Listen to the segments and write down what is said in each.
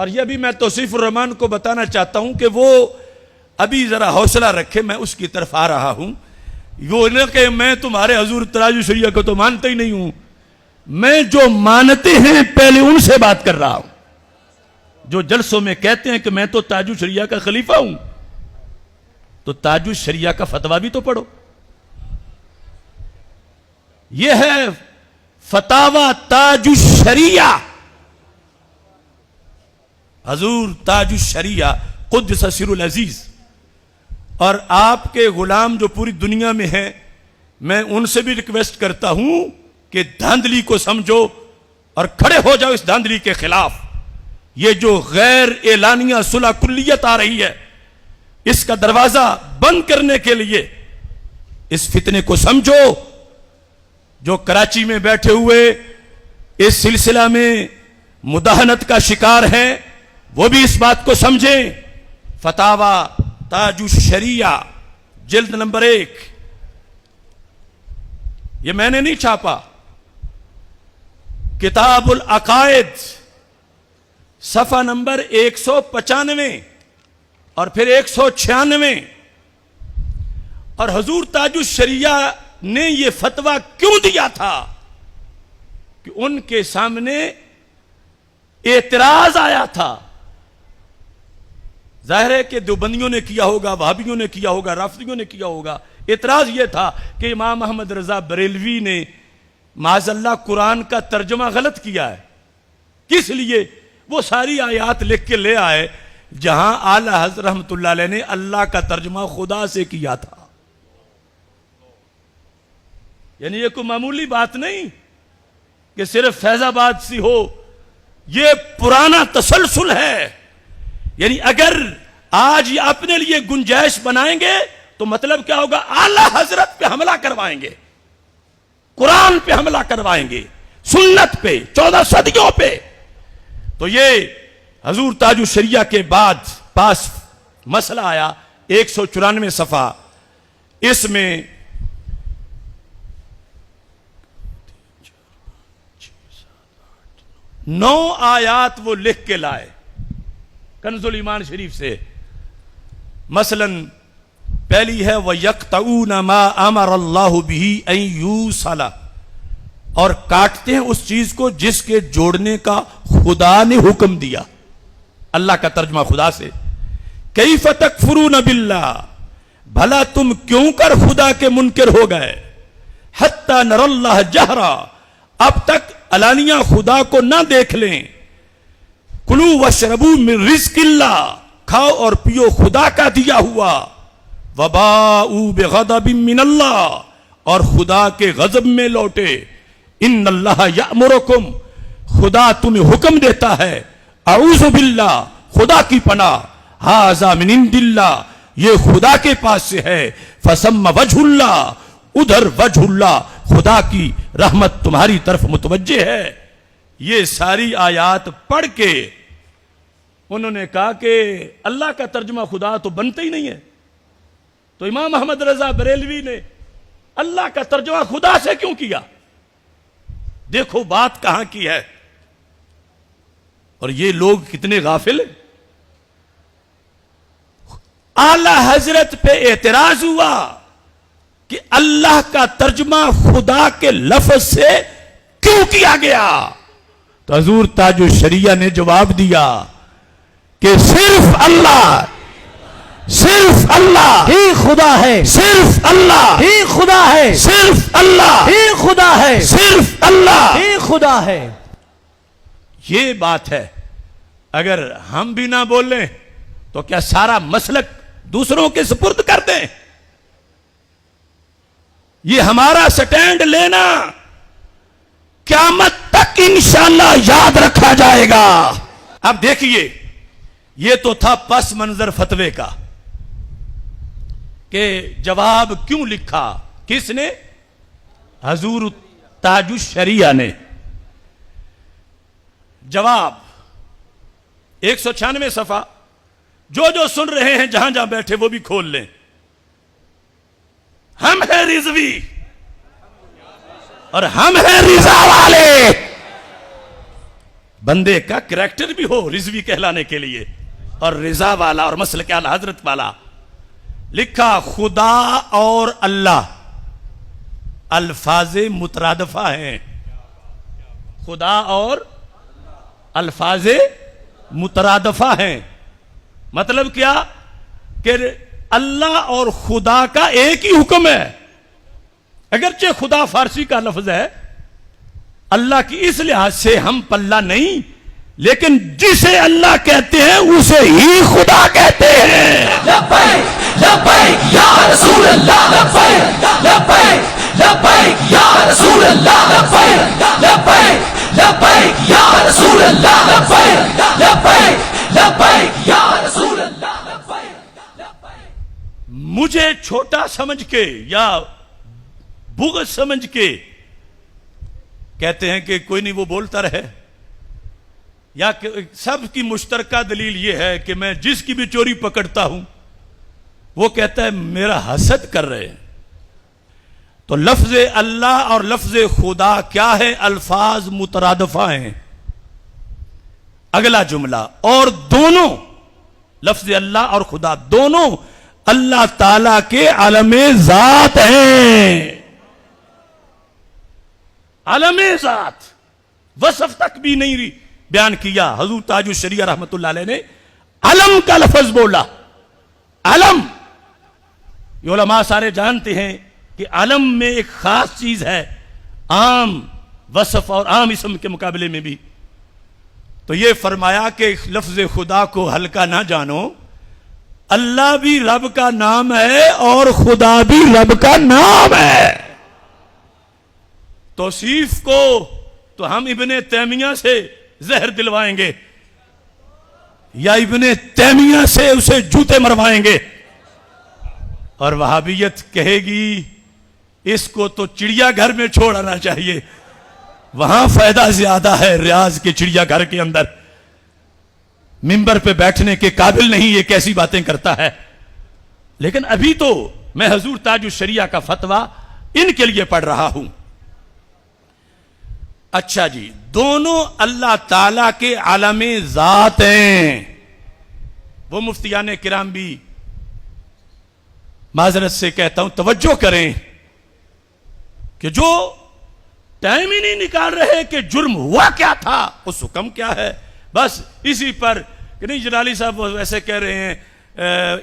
اور یہ بھی میں توصیف الرحمان کو بتانا چاہتا ہوں کہ وہ ابھی ذرا حوصلہ رکھے، میں اس کی طرف آ رہا ہوں. وہ نہ کہ میں تمہارے حضور تاج الشریعہ کو تو مانتا ہی نہیں ہوں، میں جو مانتے ہیں پہلے ان سے بات کر رہا ہوں. جو جلسوں میں کہتے ہیں کہ میں تو تاج الشریعہ کا خلیفہ ہوں، تو تاج الشریعہ کا فتویٰ بھی تو پڑھو. یہ ہے فتاوی تاج الشریعہ، حضور تاج الشریعہ قدس سر العزیز. اور آپ کے غلام جو پوری دنیا میں ہیں، میں ان سے بھی ریکویسٹ کرتا ہوں کہ دھاندلی کو سمجھو اور کھڑے ہو جاؤ اس دھاندلی کے خلاف. یہ جو غیر اعلانیہ صلح کلیت آ رہی ہے، اس کا دروازہ بند کرنے کے لیے اس فتنے کو سمجھو. جو کراچی میں بیٹھے ہوئے اس سلسلہ میں مداہنت کا شکار ہیں، وہ بھی اس بات کو سمجھیں. فتاوی تاج الشریعہ جلد نمبر 1، یہ میں نے نہیں چھاپا، کتاب العقائد صفحہ نمبر 195 اور پھر 196. اور حضور تاج الشریعہ نے یہ فتویٰ کیوں دیا تھا کہ ان کے سامنے اعتراض آیا تھا. ظاہر ہے کہ دیوبندیوں نے کیا ہوگا، وہابیوں نے کیا ہوگا، رافضیوں نے کیا ہوگا. اعتراض یہ تھا کہ امام احمد رضا بریلوی نے معاذ اللہ قرآن کا ترجمہ غلط کیا ہے. کس لیے؟ وہ ساری آیات لکھ کے لے آئے جہاں اعلی حضرت رحمت اللہ علیہ نے اللہ کا ترجمہ خدا سے کیا تھا. یعنی یہ کوئی معمولی بات نہیں کہ صرف فیض آباد سی ہو، یہ پرانا تسلسل ہے. یعنی اگر آج یہ اپنے لیے گنجائش بنائیں گے تو مطلب کیا ہوگا؟ اعلی حضرت پہ حملہ کروائیں گے، قرآن پہ حملہ کروائیں گے، سنت پہ، 14 صدیوں پہ. تو یہ حضور تاج الشریعہ کے بعد پاس مسئلہ آیا 194 صفحہ. اس میں نو آیات وہ لکھ کے لائے کنز الایمان شریف سے. مثلا پہلی ہے وَيَقْطَعُونَ مَا أَمَرَ اللَّهُ بِهِ أَن يُوصَلَ، اور کاٹتے ہیں اس چیز کو جس کے جوڑنے کا خدا نے حکم دیا. اللہ کا ترجمہ خدا سے. كَيْفَ تَكْفُرُونَ بِاللَّهِ، بھلا تم کیوں کر خدا کے منکر ہو گئے. حَتَّى نَرَى اللَّهَ جَهْرًا، اب تک علانیہ خدا کو نہ دیکھ لیں. کلوا واشربوا من رزق اللہ، کھاؤ اور پیو خدا کا دیا ہوا. وباؤوا بغضب من اللہ، اور خدا کے غضب میں لوٹے. ان اللہ یأمرکم، خدا تمہیں حکم دیتا ہے. اعوذ باللہ، خدا کی پناہ. ھذا من عند اللہ، یہ خدا کے پاس سے ہے. فثم وجہ اللہ، ادھر وجہ اللہ، خدا کی رحمت تمہاری طرف متوجہ ہے. یہ ساری آیات پڑھ کے انہوں نے کہا کہ اللہ کا ترجمہ خدا تو بنتا ہی نہیں ہے. تو امام احمد رضا بریلوی نے اللہ کا ترجمہ خدا سے کیوں کیا؟ دیکھو بات کہاں کی ہے. اور یہ لوگ کتنے غافل ہیں. اعلی حضرت پہ اعتراض ہوا کہ اللہ کا ترجمہ خدا کے لفظ سے کیوں کیا گیا. تو حضور تاج الشریعہ نے جواب دیا کہ صرف اللہ ہی خدا ہے، صرف اللہ ہی خدا ہے، صرف اللہ ہی خدا ہے، صرف اللہ ہی خدا ہے. یہ بات ہے. اگر ہم بھی نہ بولیں تو کیا سارا مسلک دوسروں کے سپرد کر دیں؟ یہ ہمارا سٹینڈ لینا قیامت تک انشاءاللہ یاد رکھا جائے گا. اب دیکھیے، یہ تو تھا پس منظر فتوے کا کہ جواب کیوں لکھا. کس نے؟ حضور تاج الشریعہ نے. جواب 196 صفحہ. جو سن رہے ہیں جہاں جہاں بیٹھے وہ بھی کھول لیں. ہم ہیں رضوی اور ہم ہیں رضا والے. بندے کا کریکٹر بھی ہو رضوی کہلانے کے لیے، اور رضا والا اور مسلک اعلی حضرت والا. لکھا خدا اور اللہ الفاظ مترادفہ ہیں. خدا اور الفاظ مترادفہ ہیں. مطلب کیا کہ اللہ اور خدا کا ایک ہی حکم ہے. اگرچہ خدا فارسی کا لفظ ہے، اللہ کی اس لحاظ سے ہم پلہ نہیں، لیکن جسے اللہ کہتے ہیں اسے ہی خدا کہتے ہیں. لبیک لبیک یا رسول اللہ، لبیک لبیک لبیک یا رسول اللہ، لبیک لبیک لبیک یا رسول اللہ، لبیک لبیک لبیک یا رسول اللہ، لبیک. مجھے چھوٹا سمجھ کے یا بغض سمجھ کے کہتے ہیں کہ کوئی نہیں وہ بولتا رہے، یا کہ سب کی مشترکہ دلیل یہ ہے کہ میں جس کی بھی چوری پکڑتا ہوں وہ کہتا ہے میرا حسد کر رہے ہیں. تو لفظ اللہ اور لفظ خدا کیا ہے؟ الفاظ مترادفہ ہیں. اگلا جملہ، اور دونوں لفظ اللہ اور خدا دونوں اللہ تعالی کے عالم ذات ہیں. عالم ذات وصف تک بھی نہیں بیان کیا. حضور تاج الشریعہ رحمت اللہ علیہ نے علم کا لفظ بولا. علم، یہ علماء سارے جانتے ہیں کہ علم میں ایک خاص چیز ہے، عام وصف اور عام اسم کے مقابلے میں بھی. تو یہ فرمایا کہ لفظ خدا کو ہلکا نہ جانو، اللہ بھی رب کا نام ہے اور خدا بھی رب کا نام ہے. توصیف کو تو ہم ابن تیمیہ سے زہر دلوائیں گے یا ابن تیمیہ سے اسے جوتے مروائیں گے، اور وہابیت کہے گی اس کو تو چڑیا گھر میں چھوڑ آنا چاہیے، وہاں فائدہ زیادہ ہے. ریاض کے چڑیا گھر کے اندر ممبر پہ بیٹھنے کے قابل نہیں، یہ کیسی باتیں کرتا ہے. لیکن ابھی تو میں حضور تاج الشریعہ کا فتویٰ ان کے لیے پڑھ رہا ہوں. اچھا جی، دونوں اللہ تعالی کے عالم ذات ہیں. وہ مفتیان کرام بھی معذرت سے کہتا ہوں توجہ کریں کہ جو ٹائم ہی نہیں نکال رہے کہ جرم ہوا کیا تھا، اس حکم کیا ہے، بس اسی پر کہ نہیں جلالی صاحب ویسے کہہ رہے ہیں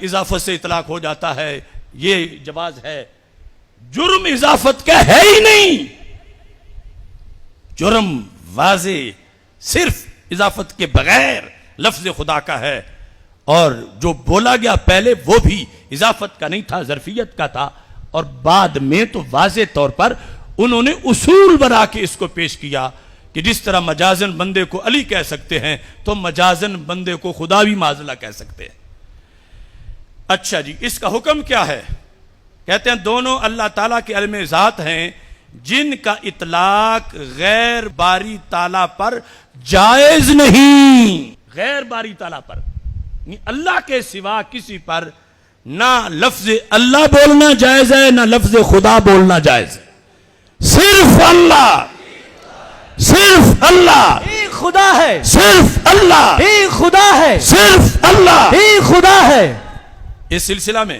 اضافت سے اطلاق ہو جاتا ہے، یہ جواز ہے. جرم اضافت کا ہے ہی نہیں. جرم واضح صرف اضافت کے بغیر لفظ خدا کا ہے، اور جو بولا گیا پہلے وہ بھی اضافت کا نہیں تھا، ظرفیت کا تھا. اور بعد میں تو واضح طور پر انہوں نے اصول بنا کے اس کو پیش کیا کہ جس طرح مجازن بندے کو علی کہہ سکتے ہیں تو مجازن بندے کو خدا بھی معاذ اللہ کہہ سکتے ہیں. اچھا جی، اس کا حکم کیا ہے؟ کہتے ہیں دونوں اللہ تعالیٰ کے علم ذات ہیں جن کا اطلاق غیر باری تعالیٰ پر جائز نہیں. غیر باری تعالیٰ پر، اللہ کے سوا کسی پر نہ لفظ اللہ بولنا جائز ہے نہ لفظ خدا بولنا جائز ہے. صرف اللہ، صرف اللہ ہی خدا ہے، صرف اللہ ہی خدا ہے، صرف اللہ ہی خدا ہے. اس سلسلہ میں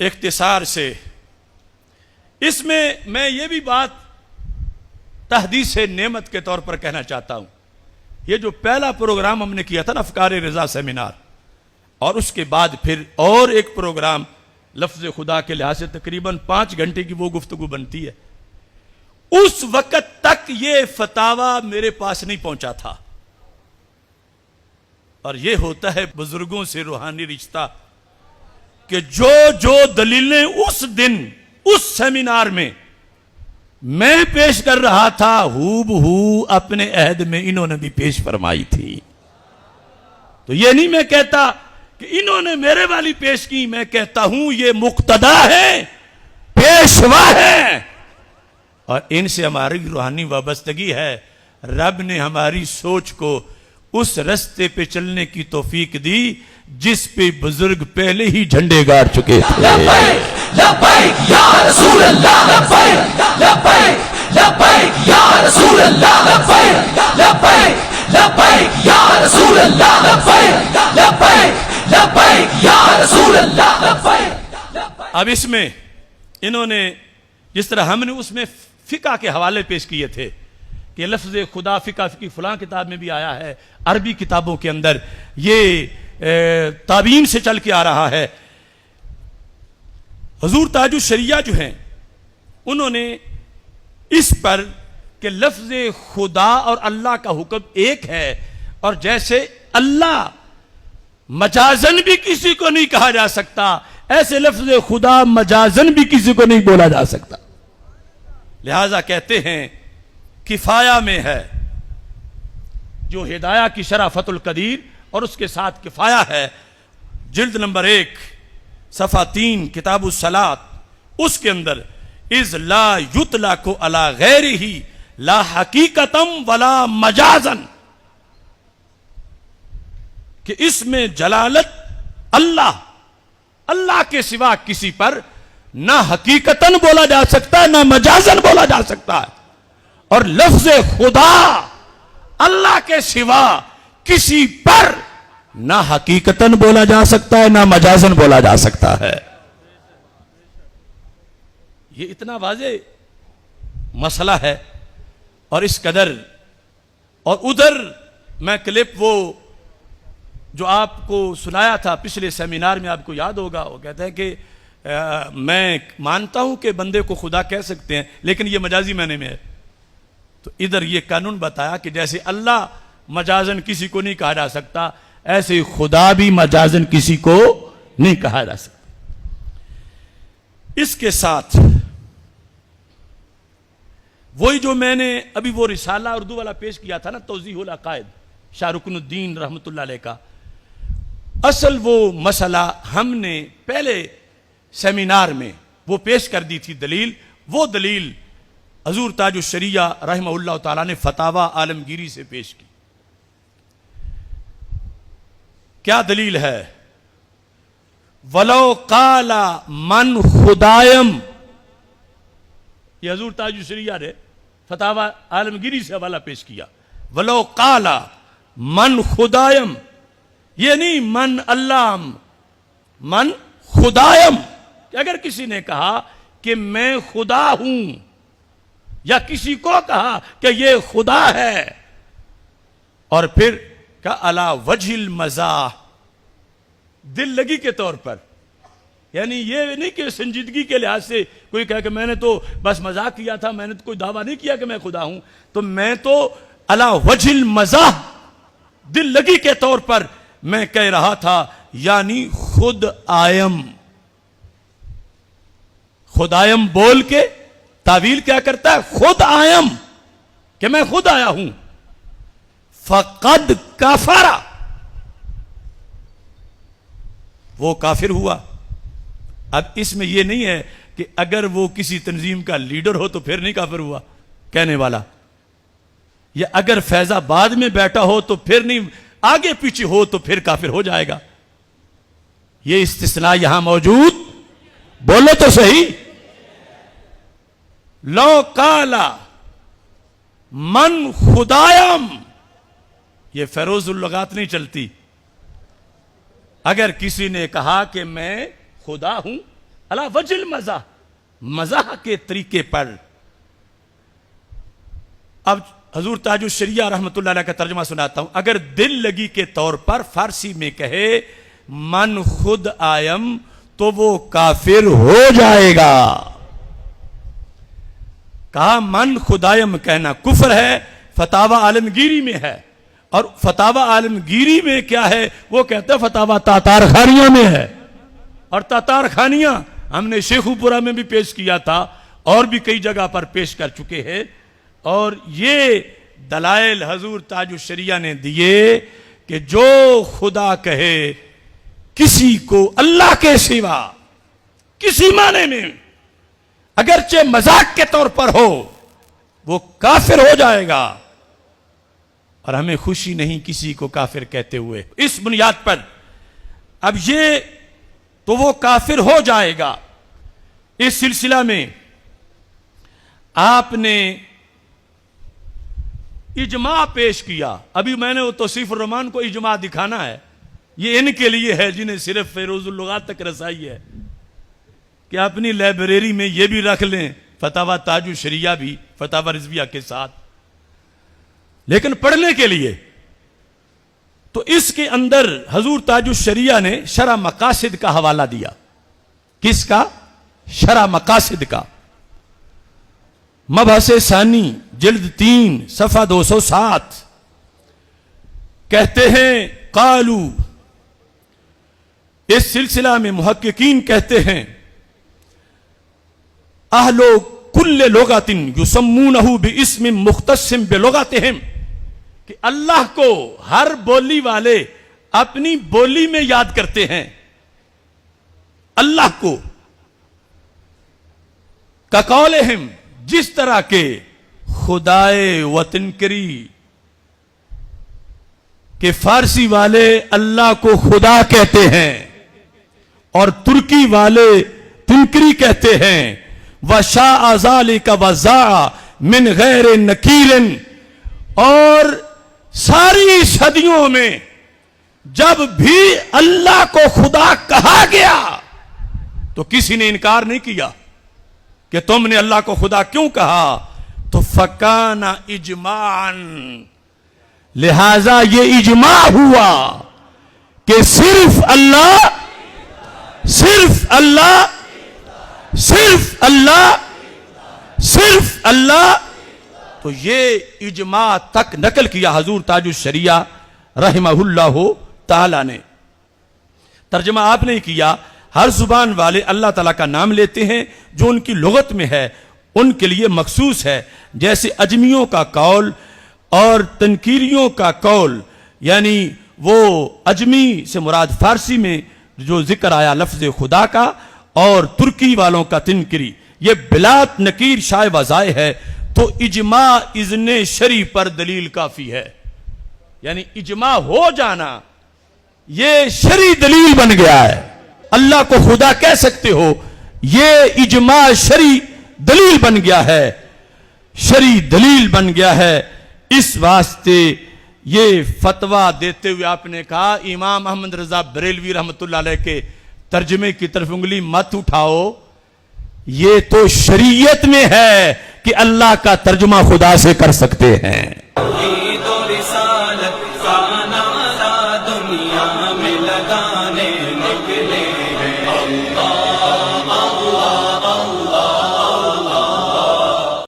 اختصار سے اس میں یہ بھی بات تحدیث نعمت کے طور پر کہنا چاہتا ہوں. یہ جو پہلا پروگرام ہم نے کیا تھا نا افکار رضا سیمینار، اور اس کے بعد پھر اور ایک پروگرام لفظ خدا کے لحاظ سے تقریباً 5 گھنٹے کی وہ گفتگو بنتی ہے، اس وقت تک یہ فتاویٰ میرے پاس نہیں پہنچا تھا. اور یہ ہوتا ہے بزرگوں سے روحانی رشتہ کہ جو دلیلیں اس دن اس سیمینار میں پیش کر رہا تھا ہو بہو اپنے عہد میں انہوں نے بھی پیش فرمائی تھی. تو یہ نہیں میں کہتا کہ انہوں نے میرے والی پیش کی، میں کہتا ہوں یہ مقتدا ہے، پیشوا ہے، اور ان سے ہماری روحانی وابستگی ہے. رب نے ہماری سوچ کو اس رستے پہ چلنے کی توفیق دی جس پہ بزرگ پہلے ہی جھنڈے گاڑ چکے تھے. لبیک لبیک یا رسول اللہ، لبیک لبیک لبیک یا رسول اللہ لبیک لبیک لبیک یا رسول اللہ لبیک لبیک لبیک یا رسول اللہ لبیک. اب اس میں انہوں نے جس طرح ہم نے اس میں فقہ کے حوالے پیش کیے تھے کہ لفظ خدا فقہ کی فلاں کتاب میں بھی آیا ہے، عربی کتابوں کے اندر یہ تابعین سے چل کے آ رہا ہے. حضور تاج الشریعہ جو ہیں انہوں نے اس پر کہ لفظ خدا اور اللہ کا حکم ایک ہے، اور جیسے اللہ مجازن بھی کسی کو نہیں کہا جا سکتا ایسے لفظ خدا مجازن بھی کسی کو نہیں بولا جا سکتا، لہذا کہتے ہیں کفایہ میں ہے جو ہدایہ کی شرح فتح القدیر اور اس کے ساتھ کفایہ ہے جلد نمبر 1 صفحہ 3 کتاب الصلاۃ، اس کے اندر اذ لا یطلق علی غیرہ لا حقیقتم ولا مجازن، کہ اس میں جلالت اللہ کے سوا کسی پر نہ حقیقتاً بولا جا سکتا ہے نہ مجازن بولا جا سکتا ہے، اور لفظ خدا اللہ کے سوا کسی پر نہ حقیقتاً بولا جا سکتا ہے نہ مجازن بولا جا سکتا ہے. یہ اتنا واضح مسئلہ ہے، اور اس قدر. اور ادھر میں کلپ وہ جو آپ کو سنایا تھا پچھلے سیمینار میں، آپ کو یاد ہوگا، وہ کہتے ہیں کہ میں مانتا ہوں کہ بندے کو خدا کہہ سکتے ہیں لیکن یہ مجازی معنی میں ہے. تو ادھر یہ قانون بتایا کہ جیسے اللہ مجازن کسی کو نہیں کہا جا سکتا ایسے ہی خدا بھی مجازن کسی کو نہیں کہا جا سکتا. اس کے ساتھ وہی جو میں نے ابھی وہ رسالہ اردو والا پیش کیا تھا نا، توضیح العقائد شاہ رکن الدین رحمۃ اللہ علیہ کا، اصل وہ مسئلہ ہم نے پہلے سیمینار میں وہ پیش کر دی تھی دلیل. وہ دلیل حضور تاج الشریعہ رحمہ اللہ تعالیٰ نے فتاوی عالمگیری سے پیش کی. کیا دلیل ہے؟ وَلَوْ قَالَ مَنْ خُدَائِم، یہ حضور تاج الشریعہ نے فتاوی عالمگیری سے حوالہ پیش کیا. وَلَوْ قَالَ مَنْ خُدَائِم، یہ نہیں من اللہ، من خدائم، کہ اگر کسی نے کہا کہ میں خدا ہوں یا کسی کو کہا کہ یہ خدا ہے اور پھر کہ علی وجہ المزاح، دل لگی کے طور پر، یعنی یہ نہیں کہ سنجیدگی کے لحاظ سے کوئی کہے کہ میں نے تو بس مذاق کیا تھا، میں نے تو کوئی دعویٰ نہیں کیا کہ میں خدا ہوں، تو میں تو علی وجہ المزاح دل لگی کے طور پر میں کہہ رہا تھا، یعنی خود آئم. خود آئم بول کے تعویل کیا کرتا ہے؟ خود آئم، کہ میں خود آیا ہوں. فقد کفر، وہ کافر ہوا. اب اس میں یہ نہیں ہے کہ اگر وہ کسی تنظیم کا لیڈر ہو تو پھر نہیں کافر ہوا کہنے والا، یا اگر فیض آباد میں بیٹھا ہو تو پھر نہیں، آگے پیچھے ہو تو پھر کافر ہو جائے گا. یہ استثناء یہاں موجود، بولو تو صحیح. لو قالا من خدایم، یہ فیروز اللغات نہیں چلتی. اگر کسی نے کہا کہ میں خدا ہوں علی وجہ المزاح، مزاح کے طریقے پر. اب حضور تاج الشریعہ رحمۃ اللہ علیہ کا ترجمہ سناتا ہوں. اگر دل لگی کے طور پر فارسی میں کہے من خود آئم تو وہ کافر ہو جائے گا. کہا من خدایم کہنا کفر ہے، فتاوی عالمگیری میں ہے. اور فتاوی عالمگیری میں کیا ہے؟ وہ کہتا ہے فتاوی تاتار خانیہ میں ہے. اور تاتار خانیہ ہم نے شیخو پورہ میں بھی پیش کیا تھا اور بھی کئی جگہ پر پیش کر چکے ہیں. اور یہ دلائل حضور تاج الشریعہ نے دیے کہ جو خدا کہے کسی کو اللہ کے سوا کسی معنی میں، اگرچہ مذاق کے طور پر ہو، وہ کافر ہو جائے گا. اور ہمیں خوشی نہیں کسی کو کافر کہتے ہوئے. اس بنیاد پر اب یہ تو وہ کافر ہو جائے گا. اس سلسلہ میں آپ نے اجماع پیش کیا. ابھی میں نے وہ توصیف الرحمان کو اجماع دکھانا ہے. یہ ان کے لیے ہے جنہیں صرف فیروز اللغات تک رسائی ہے کہ اپنی لائبریری میں یہ بھی رکھ لیں فتاوی تاج الشریعہ بھی فتاوی رضویہ کے ساتھ. لیکن پڑھنے کے لیے تو اس کے اندر حضور تاج الشریعہ نے شرح مقاصد کا حوالہ دیا. کس کا؟ شرح مقاصد کا. مبحث ثانی جلد 3 صفحہ 207 کہتے ہیں قالو، اس سلسلہ میں محققین کہتے ہیں اہل کل لغت یسمونہ باسم مختص بلغتہم، کہ اللہ کو ہر بولی والے اپنی بولی میں یاد کرتے ہیں. اللہ کو کقولہم، جس طرح کے خدائے وطن کری کہ فارسی والے اللہ کو خدا کہتے ہیں اور ترکی والے تنکری کہتے ہیں. وشاء ذلک وزاع من غیر نکیر، اور ساری صدیوں میں جب بھی اللہ کو خدا کہا گیا تو کسی نے انکار نہیں کیا کہ تم نے اللہ کو خدا کیوں کہا. تو فکان اجماعا، لہذا یہ اجماع ہوا کہ صرف اللہ، صرف اللہ، صرف اللہ، صرف اللہ. تو یہ اجماع تک نقل کیا حضور تاج الشریعہ رحمہ اللہ تعالی نے. ترجمہ آپ نے کیا ہر زبان والے اللہ تعالیٰ کا نام لیتے ہیں جو ان کی لغت میں ہے، ان کے لیے مخصوص ہے. جیسے اجمیوں کا قول اور تنکیریوں کا قول، یعنی وہ اجمی سے مراد فارسی میں جو ذکر آیا لفظ خدا کا، اور ترکی والوں کا تنکری، یہ بلات نکیر شائع وضائع ہے. تو اجماع اذن شرعی پر دلیل کافی ہے. یعنی اجماع ہو جانا یہ شرعی دلیل بن گیا ہے. اللہ کو خدا کہہ سکتے ہو، یہ اجماع شرعی دلیل بن گیا ہے، شرعی دلیل بن گیا ہے. اس واسطے یہ فتویٰ دیتے ہوئے آپ نے کہا امام احمد رضا بریلوی رحمۃ اللہ علیہ کے ترجمے کی طرف انگلی مت اٹھاؤ. یہ تو شریعت میں ہے کہ اللہ کا ترجمہ خدا سے کر سکتے ہیں.